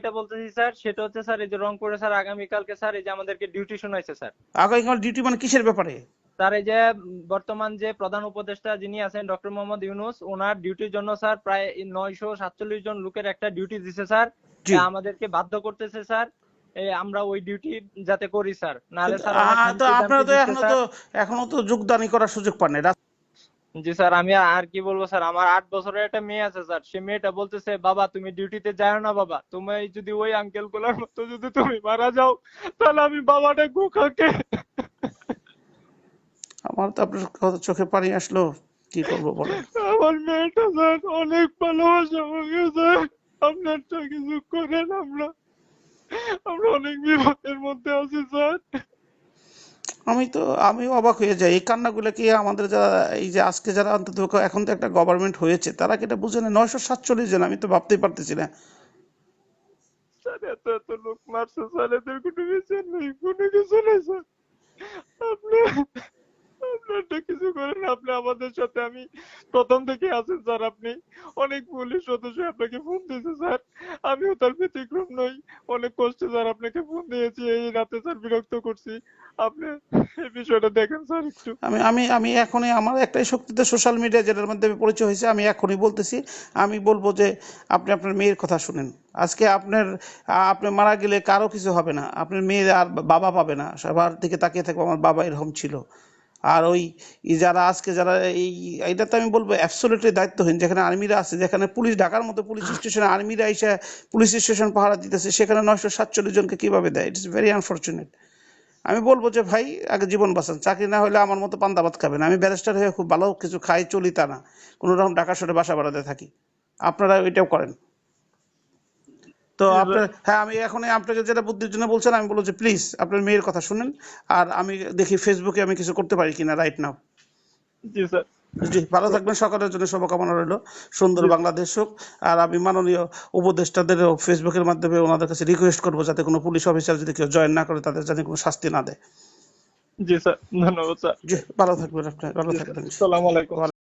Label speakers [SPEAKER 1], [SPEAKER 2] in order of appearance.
[SPEAKER 1] যেটা বলতেছি স্যার সেটা হচ্ছে স্যার এই যে রংপুরে স্যার আগামীকালকে স্যার এই যে আমাদেরকে ডিউটি শোনাইছে স্যার।
[SPEAKER 2] আগামীকাল ডিউটি মানে কিসের ব্যাপারে?
[SPEAKER 1] স্যার এই যে বর্তমান যে প্রধান উপদেষ্টা যিনি আছেন ডক্টর মোহাম্মদ ইউনূস, ওনার ডিউটির জন্য স্যার প্রায় 947 জন লোকের একটা ডিউটি দিছে স্যার।
[SPEAKER 2] জি।
[SPEAKER 1] আমাদেরকে বাধ্য করতেছে স্যার আমরা ওই ডিউটি যাতে করি স্যার, নাহলে
[SPEAKER 2] কিন্তু
[SPEAKER 1] স্যার অনেক
[SPEAKER 2] তো
[SPEAKER 1] হুমকি
[SPEAKER 2] আপনারা
[SPEAKER 1] ধামকি
[SPEAKER 2] তো
[SPEAKER 1] দিচ্ছে স্যার।
[SPEAKER 2] এখনো তো যোগদানই করার সুযোগ পান নাই।
[SPEAKER 1] জি স্যার, আমি আর কি বলবো স্যার, আমার 8 বছরের একটা মেয়ে আছে স্যার, সে মেয়েটা বলতেছে বাবা তুমি ডিউটিতে যাও না বাবা, তুমি যদি ওই আঙ্কেল গুলার মতো যদি তুমি মারা যাও তাহলে আমি বাবাটা গুখাকে।
[SPEAKER 2] আমার তো আপনার কথা চোখে পানি আসলো, কি করবো বলেন।
[SPEAKER 1] আমার মেয়েটা স্যার অনেক ভালোবাসে আমাকে স্যার, আপনারটা কিছু করেন, আমরা আমরা অনেক বিপদের মধ্যে আছি স্যার।
[SPEAKER 2] আমি অবাক হয়ে যাই এই কান্নাগুলো কি আমাদের যারা এই যে আজকে যারা অন্তত এখন তো একটা গভর্নমেন্ট হয়েছে তারা কি এটা বুঝে না? 947 জন, আমি তো ভাবতেই পারতেছি না।
[SPEAKER 1] স্যার এত এত লোক মারছে স্যার, এদের কোনো বিচার নেই, কোনো কিছু নেই স্যার। আপনি আপনারটা কিছু করেন, আপনি আমাদের সাথে, আমি প্রথম থেকে আছেন স্যার, আপনি অনেক পুলিশ সদস্য আপনাকে ফোন দিয়েছে স্যার, আমিও তার ব্যতিক্রম নই। অনেক কষ্টে স্যার আপনাকে ফোন দিয়েছি, এই রাতে স্যার বিরক্ত করছি, আপনি এই বিষয়টা দেখেন স্যার একটু।
[SPEAKER 2] আমি আমি আমি এখনই আমার একটাই শক্তিতে সোশ্যাল মিডিয়া যেটার মাধ্যমে পরিচয় হয়েছে, আমি এখনই বলতেছি। আমি বলবো যে আপনি আপনার মেয়ের কথা শুনেন। আজকে আপনি মারা গেলে কারো কিছু হবে না, আপনার মেয়ে আর বাবা পাবে না, সবার দিকে তাকিয়ে থাকবো আমার বাবা এরকম ছিল। আর ওই যারা আজকে যারা এই এটা তো আমি বলবো অ্যাবসলিউটলি দায়িত্বহীন, যেখানে আর্মিরা আছে, যেখানে পুলিশ, ঢাকার মতো পুলিশ স্টেশনে আর্মিরা এসে পুলিশ স্টেশন পাহারা দিতেছে, সেখানে 947 জনকে কিভাবে দেয়? It's very unfortunate. আমি বলবো যে ভাই আগে জীবন বাঁচান, চাকরি না হলে আমার মতো পান্তা ভাত খাবেন। আমি ব্যারিস্টার হয়ে খুব ভালো কিছু খাই চলি তা না, কোনো রকম ঢাকা শহরে বাসা বাড়াতে থাকি। আপনারা এটাও করেন তো
[SPEAKER 1] জি স্যার।
[SPEAKER 2] আপনার, হ্যাঁ আমি এখন আপনাকে যেটা বুদ্ধির জন্য বলছেন, আমি বলবো যে প্লিজ আপনার মেয়ের কথা শুনেন। আর আমি দেখি ফেসবুকে আমি কিছু করতে পারি কিনা রাইট নাও।
[SPEAKER 1] জি স্যার।
[SPEAKER 2] জি, ভালো থাকবেন, সকালের জন্য শুভকামনা রইল। সুন্দর
[SPEAKER 1] জি
[SPEAKER 2] বাংলাদেশ হোক। আর আমি মাননীয় উপদেষ্টাদেরও ফেসবুকের মাধ্যমে ওনাদের কাছে রিকোয়েস্ট করবো যাতে কোনো পুলিশ অফিসার যদি কেউ জয়েন না করে তাদের যাতে কোনো শাস্তি না দেয়।
[SPEAKER 1] জি স্যার, ধন্যবাদ স্যার।
[SPEAKER 2] জি, ভালো থাকবেন, আপনি ভালো
[SPEAKER 1] জি স্যার,
[SPEAKER 2] থাকবেন।
[SPEAKER 1] আসসালামু আলাইকুম।